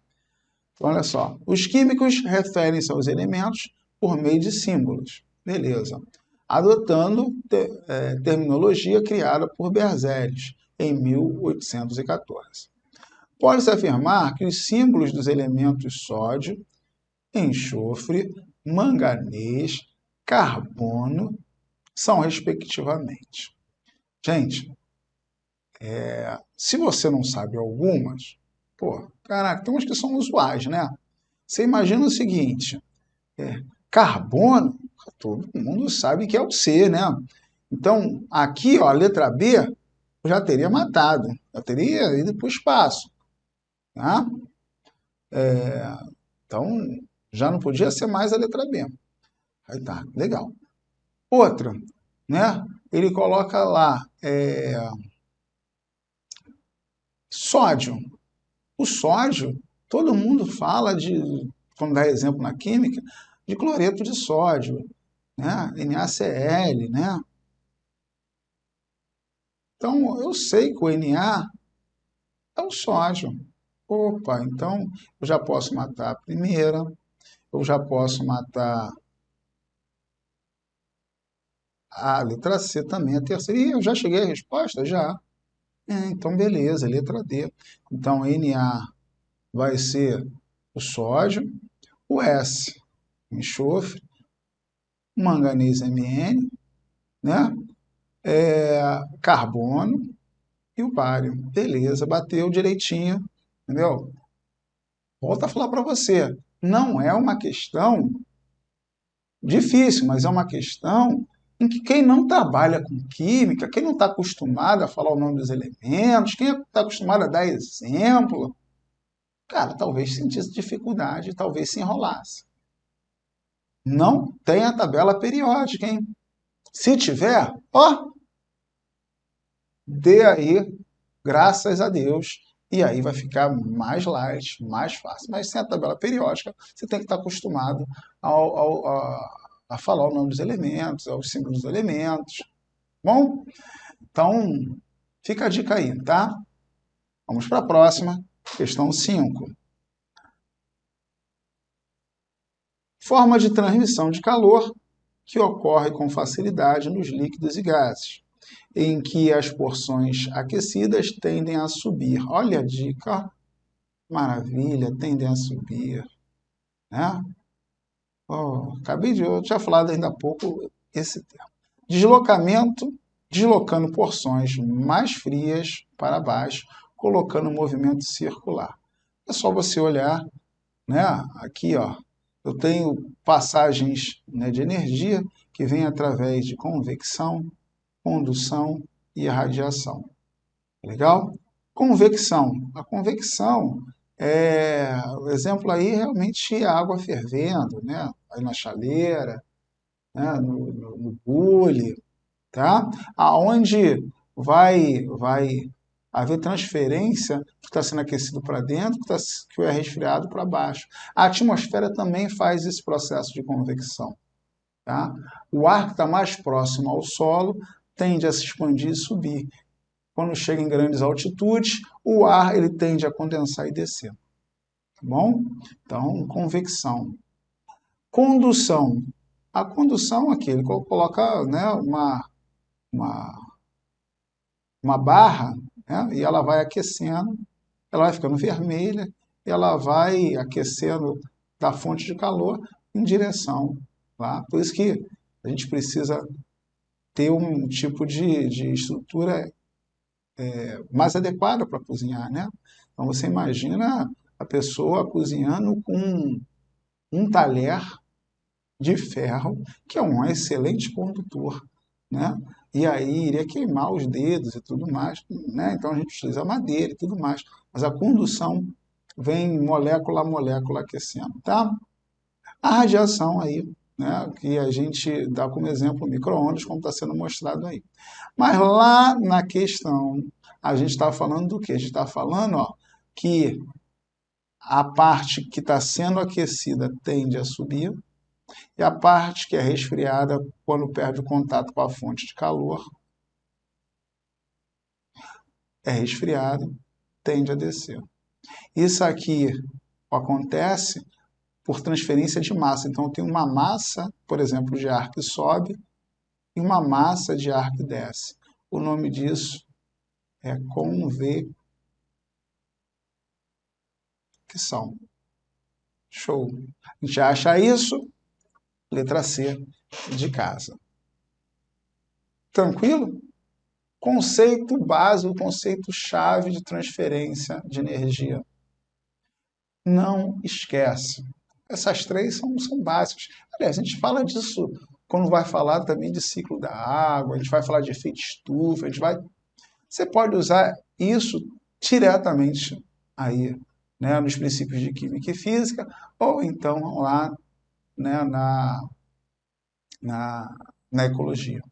Então, olha só. Os químicos referem-se aos elementos por meio de símbolos. Beleza. Adotando terminologia criada por Berzelius em 1814. Pode-se afirmar que os símbolos dos elementos sódio, enxofre, manganês, carbono são respectivamente. Gente, se você não sabe algumas, pô, caraca, tem umas que são usuais, né? Você imagina o seguinte, carbono, todo mundo sabe que é o C, né? Então, aqui, ó, a letra B, eu já teria matado, já teria ido para o espaço, tá? Então, já não podia ser mais a letra B. Aí tá, legal. Outra, né? Ele coloca lá sódio. O sódio, todo mundo fala de, quando dá exemplo na química, de cloreto de sódio, né? NaCl, né? Então, eu sei que o Na é o sódio. Opa, então eu já posso matar a primeira, eu já posso matar a letra C também, a terceira. E eu já cheguei à resposta? Já. Então, beleza, letra D. Então, Na vai ser o sódio, o S, o enxofre, o manganês Mn, né? Carbono e o bário. Beleza, bateu direitinho, entendeu? Volto a falar para você, não é uma questão difícil, mas é uma questão em que quem não trabalha com química, quem não está acostumado a falar o nome dos elementos, quem está acostumado a dar exemplo, cara, talvez sentisse dificuldade, talvez se enrolasse. Não tem a tabela periódica, hein? Se tiver, ó, dê aí, graças a Deus, e aí vai ficar mais light, mais fácil. Mas sem a tabela periódica, você tem que estar acostumado a falar o nome dos elementos, aos símbolos dos elementos. Bom, então fica a dica aí, tá? Vamos para a próxima, questão 5. Forma de transmissão de calor que ocorre com facilidade nos líquidos e gases, em que as porções aquecidas tendem a subir. Olha a dica, maravilha, tendem a subir, né? Oh, eu tinha falado ainda há pouco esse termo. Deslocamento, deslocando porções mais frias para baixo, colocando um movimento circular. É só você olhar, né? Aqui, ó, eu tenho passagens, né, de energia que vêm através de convecção, condução e radiação. Legal? Convecção. A convecção o exemplo aí realmente é a água fervendo, né? Aí na chaleira, né? No bule, tá? Aonde vai haver transferência que está sendo aquecido para dentro, que é resfriado para baixo. A atmosfera também faz esse processo de convecção, tá? O ar que está mais próximo ao solo tende a se expandir e subir. Quando chega em grandes altitudes, o ar ele tende a condensar e descer. Tá bom? Então, convecção. Condução. A condução aqui, ele coloca, né, uma, uma barra, né, e ela vai aquecendo, ela vai ficando vermelha, e ela vai aquecendo da fonte de calor em direção lá. Por isso que a gente precisa ter um tipo de estrutura mais adequada para cozinhar, né? Então você imagina a pessoa cozinhando com um talher de ferro, que é um excelente condutor, né? E aí iria queimar os dedos e tudo mais, né? Então a gente utiliza madeira e tudo mais, mas a condução vem molécula a molécula aquecendo, tá? A radiação aí, né? Que a gente dá como exemplo o micro-ondas, como está sendo mostrado aí. Mas lá na questão, a gente está falando do quê? A gente está falando, ó, que a parte que está sendo aquecida tende a subir, e a parte que é resfriada, quando perde o contato com a fonte de calor, é resfriada, tende a descer. Isso aqui acontece por transferência de massa. Então, eu tenho uma massa, por exemplo, de ar que sobe e uma massa de ar que desce. O nome disso é convecção. Show. A gente acha isso, letra C, de casa. Tranquilo? Conceito básico, conceito-chave de transferência de energia. Não esquece. Essas três são básicas. Aliás, a gente fala disso quando vai falar também de ciclo da água, a gente vai falar de efeito estufa, Você pode usar isso diretamente aí, né, nos princípios de química e física, ou então lá, né, na ecologia.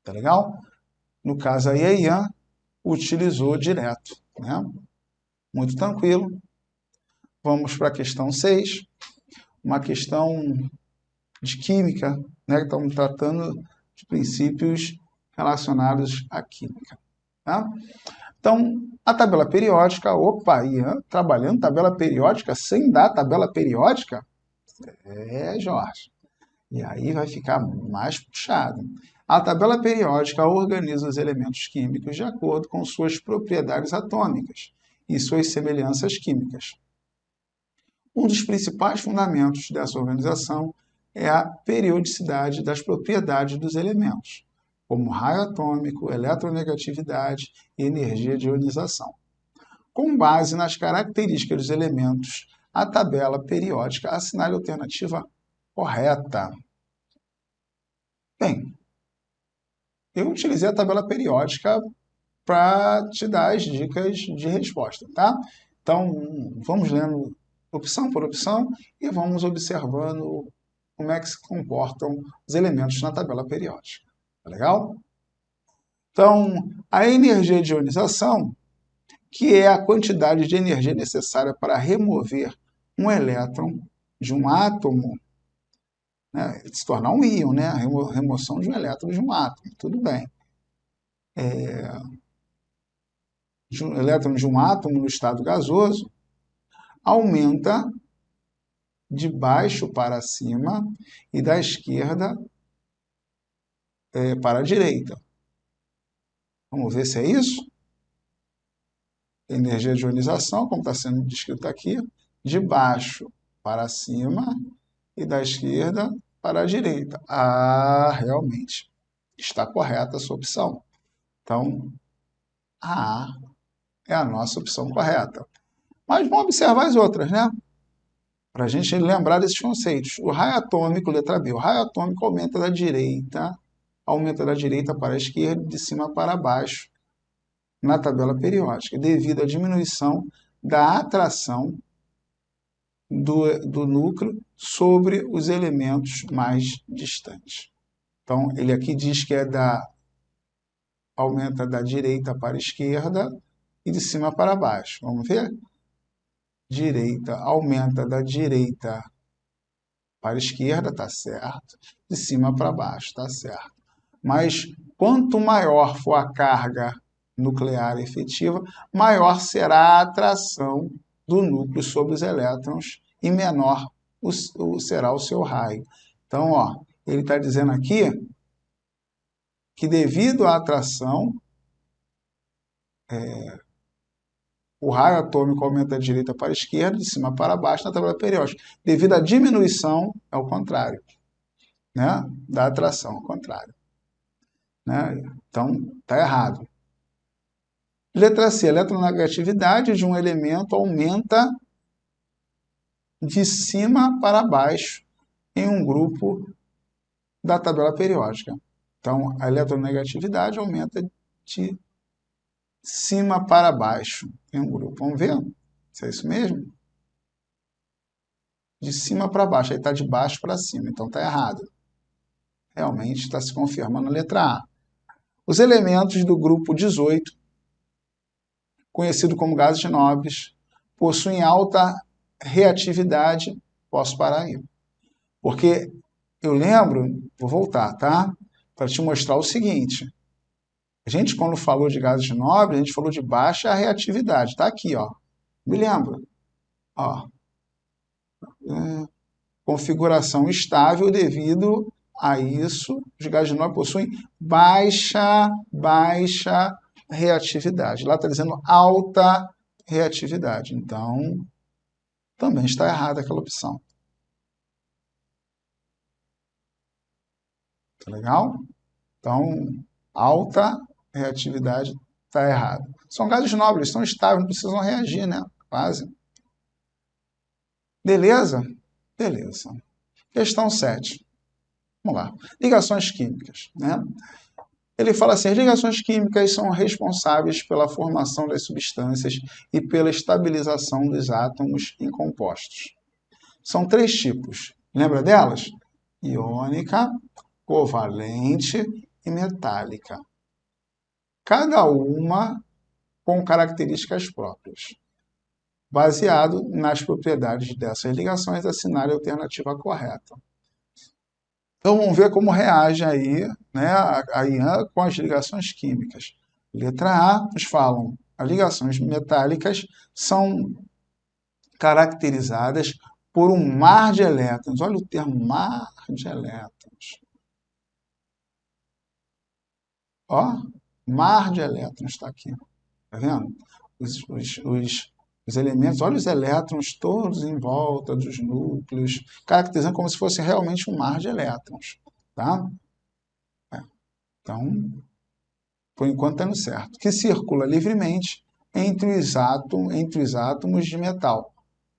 Tá legal? No caso aí, a Ian utilizou direto, né? Muito tranquilo. Vamos para a questão 6, uma questão de química, né? Que estamos tratando de princípios relacionados à química. Tá? Então, a tabela periódica, Ian trabalhando tabela periódica sem dar tabela periódica? Jorge. E aí vai ficar mais puxado. A tabela periódica organiza os elementos químicos de acordo com suas propriedades atômicas e suas semelhanças químicas. Um dos principais fundamentos dessa organização é a periodicidade das propriedades dos elementos, como raio atômico, eletronegatividade e energia de ionização. Com base nas características dos elementos, a tabela periódica assinale a alternativa correta. Bem, eu utilizei a tabela periódica para te dar as dicas de resposta, tá? Então, vamos lendo opção por opção e vamos observando como é que se comportam os elementos na tabela periódica. Tá legal? Então, a energia de ionização, que é a quantidade de energia necessária para remover um elétron de um átomo, né, se tornar um íon, né, a remoção de um elétron de um átomo, tudo bem. De um elétron de um átomo no estado gasoso aumenta de baixo para cima e da esquerda para a direita. Vamos ver se é isso? Energia de ionização, como está sendo descrito aqui, de baixo para cima e da esquerda para a direita. Realmente, está correta a sua opção. Então, a é a nossa opção correta. Mas vamos observar as outras, né? Para a gente lembrar desses conceitos. O raio atômico, letra B, o raio atômico aumenta da direita para a esquerda, de cima para baixo, na tabela periódica, devido à diminuição da atração do núcleo sobre os elementos mais distantes. Então, ele aqui diz que aumenta da direita para a esquerda e de cima para baixo. Vamos ver? Direita, aumenta da direita para a esquerda, tá certo. De cima para baixo, tá certo. Mas quanto maior for a carga nuclear efetiva, maior será a atração do núcleo sobre os elétrons e menor será o seu raio. Então, ele está dizendo aqui que devido à atração, o raio atômico aumenta da direita para a esquerda, de cima para baixo na tabela periódica. Devido à diminuição, é o contrário, né? Da atração, ao contrário. Né? Então, está errado. Letra C, a eletronegatividade de um elemento aumenta de cima para baixo em um grupo da tabela periódica. Então, a eletronegatividade aumenta de cima para baixo em um grupo. Vamos ver se é isso mesmo? De cima para baixo, aí está de baixo para cima, então está errado. Realmente está se confirmando a letra A. Os elementos do grupo 18, conhecido como gases nobres, possuem alta reatividade, posso parar aí. Porque eu lembro, vou voltar, tá? Para te mostrar o seguinte. A gente, quando falou de gases nobres, a gente falou de baixa reatividade. Tá aqui, ó. Me lembro. Ó. Configuração estável devido a isso. Os gases nobres possuem baixa reatividade. Lá está dizendo alta reatividade. Então, também está errada aquela opção. Tá legal? Então, alta reatividade está errado. São gases nobres, são estáveis, não precisam reagir, né? Quase. Beleza? Beleza. Questão 7. Vamos lá. Ligações químicas, né? Ele fala assim, as ligações químicas são responsáveis pela formação das substâncias e pela estabilização dos átomos em compostos. São 3 tipos. Lembra delas? Iônica, covalente e metálica. Cada uma com características próprias. Baseado nas propriedades dessas ligações, assinale a alternativa correta. Então vamos ver como reage aí, né, a íon com as ligações químicas. Letra A, nos falam, as ligações metálicas são caracterizadas por um mar de elétrons. Olha o termo mar de elétrons. Ó, mar de elétrons está aqui. Tá vendo? Os elementos, olha os elétrons todos em volta dos núcleos, caracterizando como se fosse realmente um mar de elétrons. Tá? Então, por enquanto está no certo. Que circula livremente entre os átomos de metal,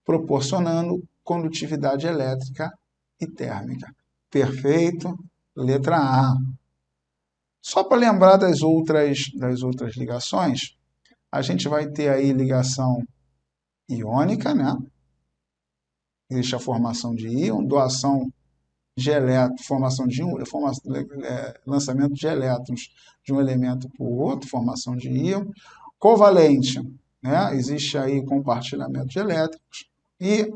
proporcionando condutividade elétrica e térmica. Perfeito. Letra A. Só para lembrar das outras ligações, a gente vai ter aí ligação iônica, né? Existe a formação de íon, doação de elétrons, formação de lançamento de elétrons de um elemento para o outro, formação de íon. Covalente, né? Existe aí compartilhamento de elétrons. E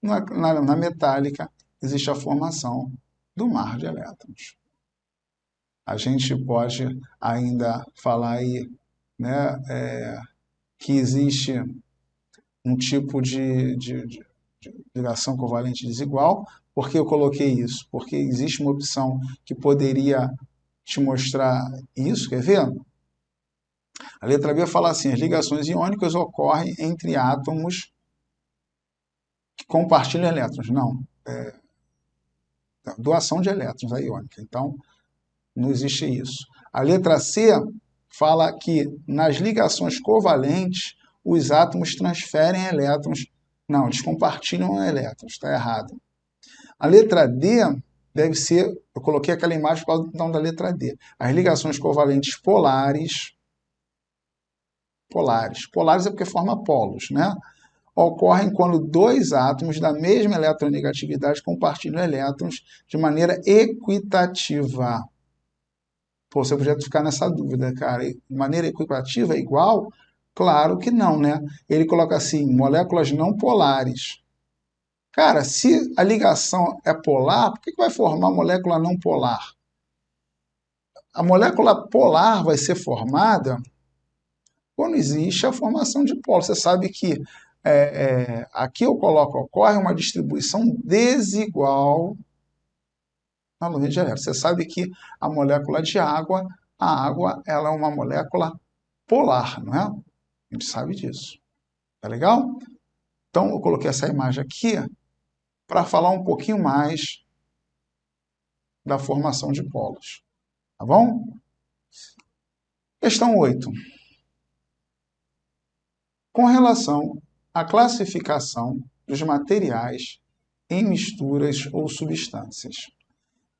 na metálica existe a formação do mar de elétrons. A gente pode ainda falar aí, né, que existe um tipo de ligação covalente desigual. Por que eu coloquei isso? Porque existe uma opção que poderia te mostrar isso, quer ver? A letra B fala assim, as ligações iônicas ocorrem entre átomos que compartilham elétrons. Não, doação de elétrons, a iônica. Então, não existe isso. A letra C fala que nas ligações covalentes, os átomos transferem elétrons. Não, eles compartilham elétrons, está errado. A letra D deve ser, eu coloquei aquela imagem por causa da letra D. As ligações covalentes polares é porque forma polos, né? Ocorrem quando 2 átomos da mesma eletronegatividade compartilham elétrons de maneira equitativa. Pô, você podia ficar nessa dúvida, cara. De maneira equitativa é igual? Claro que não, né? Ele coloca assim, moléculas não polares. Cara, se a ligação é polar, por que vai formar molécula não polar? A molécula polar vai ser formada quando existe a formação de polos. Você sabe que aqui eu coloco, ocorre uma distribuição desigual na luz de elétrons. Você sabe que a molécula de água, ela é uma molécula polar, não é? A gente sabe disso. Tá legal? Então, eu coloquei essa imagem aqui para falar um pouquinho mais da formação de polos. Tá bom? Questão 8. Com relação à classificação dos materiais em misturas ou substâncias.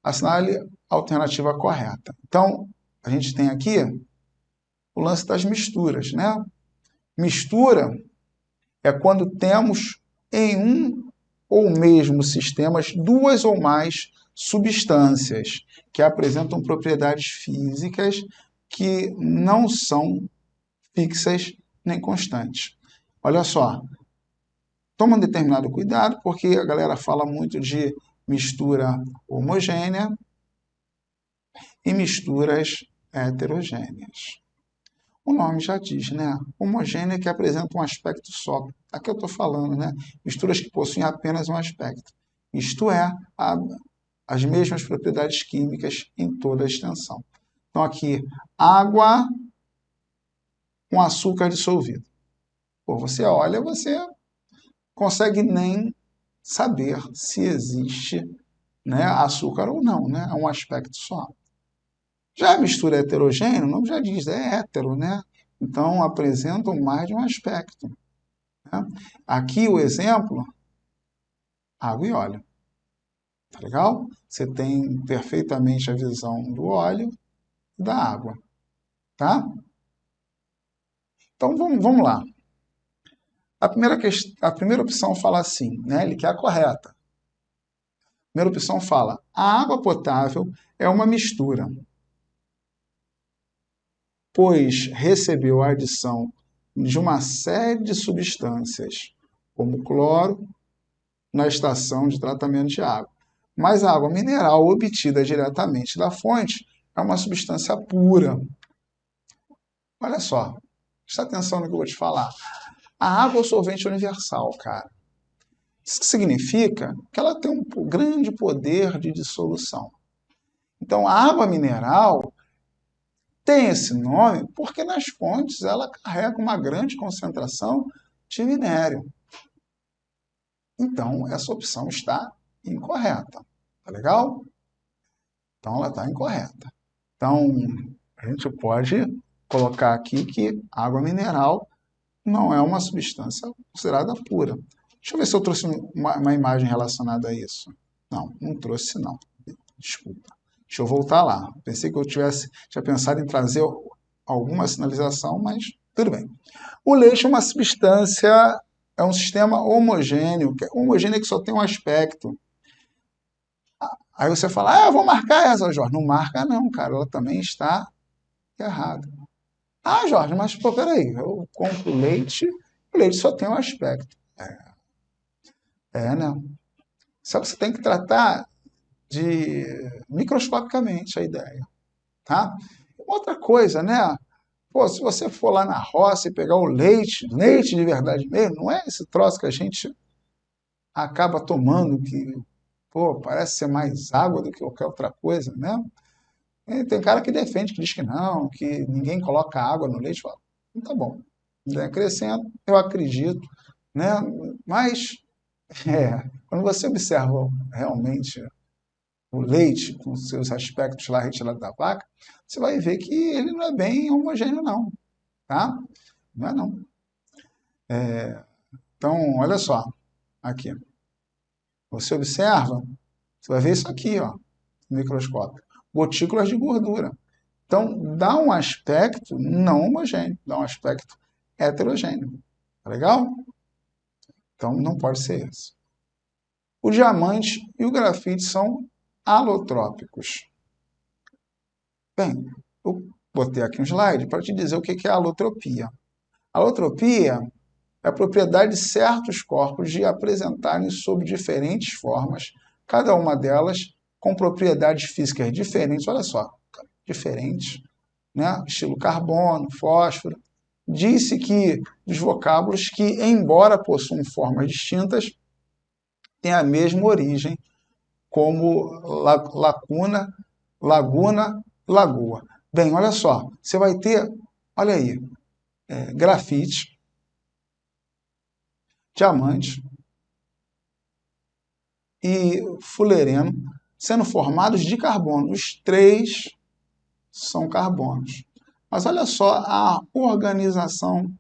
Assinale a alternativa correta. Então, a gente tem aqui o lance das misturas, né? Mistura é quando temos em um ou mesmo sistemas 2 ou mais substâncias que apresentam propriedades físicas que não são fixas nem constantes. Olha só, Toma um determinado cuidado, porque a galera fala muito de mistura homogênea e misturas heterogêneas. O nome já diz, né? Homogênea que apresenta um aspecto só. Aqui eu estou falando, né? Misturas que possuem apenas um aspecto. Isto é, as mesmas propriedades químicas em toda a extensão. Então aqui, água com açúcar dissolvido. Pô, você olha, você consegue nem saber se existe, né, açúcar ou não, né? É um aspecto só. Já a mistura heterogênea, o nome já diz, é hétero, né? Então apresentam mais de um aspecto. Né? Aqui o exemplo, água e óleo. Tá legal? Você tem perfeitamente a visão do óleo e da água. Tá? Então vamos lá. A primeira opção fala assim, né? Ele quer a correta. A primeira opção fala: a água potável é uma mistura, pois recebeu a adição de uma série de substâncias, como cloro, na estação de tratamento de água. Mas a água mineral obtida diretamente da fonte é uma substância pura. Olha só, presta atenção no que eu vou te falar. A água é o solvente universal, cara. Isso significa que ela tem um grande poder de dissolução. Então, a água mineral tem esse nome porque nas fontes ela carrega uma grande concentração de minério. Então, essa opção está incorreta. Tá legal? Então, ela está incorreta. Então, a gente pode colocar aqui que água mineral não é uma substância considerada pura. Deixa eu ver se eu trouxe uma imagem relacionada a isso. Não trouxe não. Desculpa. Deixa eu voltar lá. Pensei que eu tinha pensado em trazer alguma sinalização, mas tudo bem. O leite é uma substância, é um sistema homogêneo, que só tem um aspecto. Aí você fala, eu vou marcar essa, Jorge. Não marca não, cara. Ela também está errada. Ah, Jorge, mas pô, peraí. Eu compro leite, o leite só tem um aspecto. Né? Só que você tem que tratar de microscopicamente a ideia, tá? Outra coisa, né? Pô, se você for lá na roça e pegar o leite, leite de verdade mesmo, não é esse troço que a gente acaba tomando que, pô, parece ser mais água do que qualquer outra coisa, né? E tem cara que defende, que diz que ninguém coloca água no leite. Fala, tá bom, crescendo, eu acredito, né? Mas, quando você observa realmente o leite, com seus aspectos lá retirados da vaca, você vai ver que ele não é bem homogêneo, não. Tá? Não é, não. Então, olha só. Aqui. Você observa, você vai ver isso aqui, ó, no microscópio. Gotículas de gordura. Então, dá um aspecto não homogêneo, dá um aspecto heterogêneo. Tá legal? Então, não pode ser esse. O diamante e o grafite são alotrópicos. Bem, eu botei aqui um slide para te dizer o que é alotropia. Alotropia é a propriedade de certos corpos de apresentarem sob diferentes formas, cada uma delas com propriedades físicas diferentes, olha só, diferentes, né? Estilo carbono, fósforo. Disse que dos vocábulos que, embora possuam formas distintas, têm a mesma origem, como lacuna, laguna, lagoa. Bem, olha só, você vai ter, olha aí, grafite, diamante e fulereno sendo formados de carbono. Os três são carbonos. Mas olha só a organização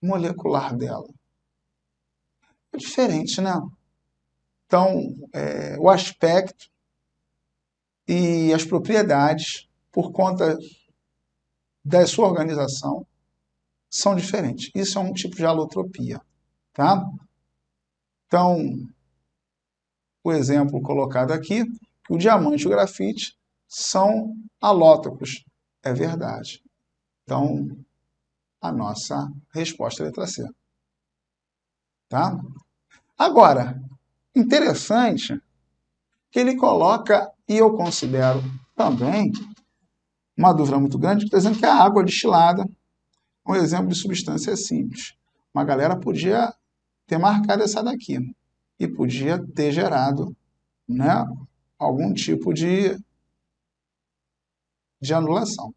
molecular dela. É diferente, né? Então, o aspecto e as propriedades, por conta da sua organização, são diferentes. Isso é um tipo de alotropia, tá? Então, o exemplo colocado aqui, que o diamante e o grafite são alótropos. É verdade. Então, a nossa resposta é a letra C. tá? Agora, interessante que ele coloca, e eu considero também uma dúvida muito grande, está dizendo que a água destilada é um exemplo de substância simples. Uma galera podia ter marcado essa daqui e podia ter gerado, né, algum tipo de anulação.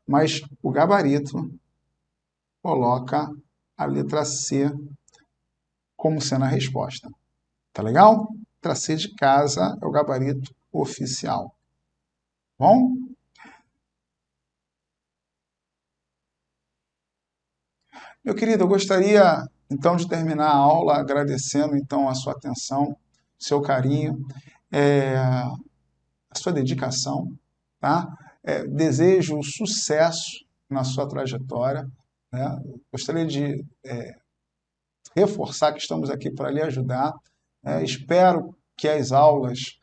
Mas o gabarito coloca a letra C como sendo a resposta. Tá legal? Letra C de casa é o gabarito oficial. Bom? Meu querido, eu gostaria então de terminar a aula agradecendo então a sua atenção, seu carinho, a sua dedicação, tá? Desejo sucesso na sua trajetória, né? Gostaria de reforçar que estamos aqui para lhe ajudar. Espero que as aulas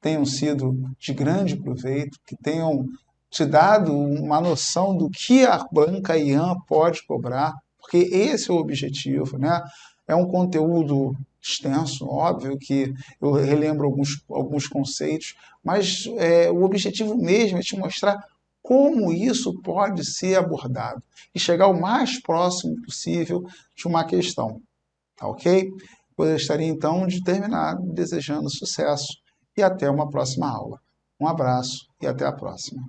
tenham sido de grande proveito, que tenham te dado uma noção do que a banca IAM pode cobrar, porque esse é o objetivo, né? É um conteúdo extenso, óbvio que eu relembro alguns conceitos, mas o objetivo mesmo é te mostrar como isso pode ser abordado e chegar o mais próximo possível de uma questão, tá ok? Gostaria então de terminar desejando sucesso e até uma próxima aula. Um abraço e até a próxima.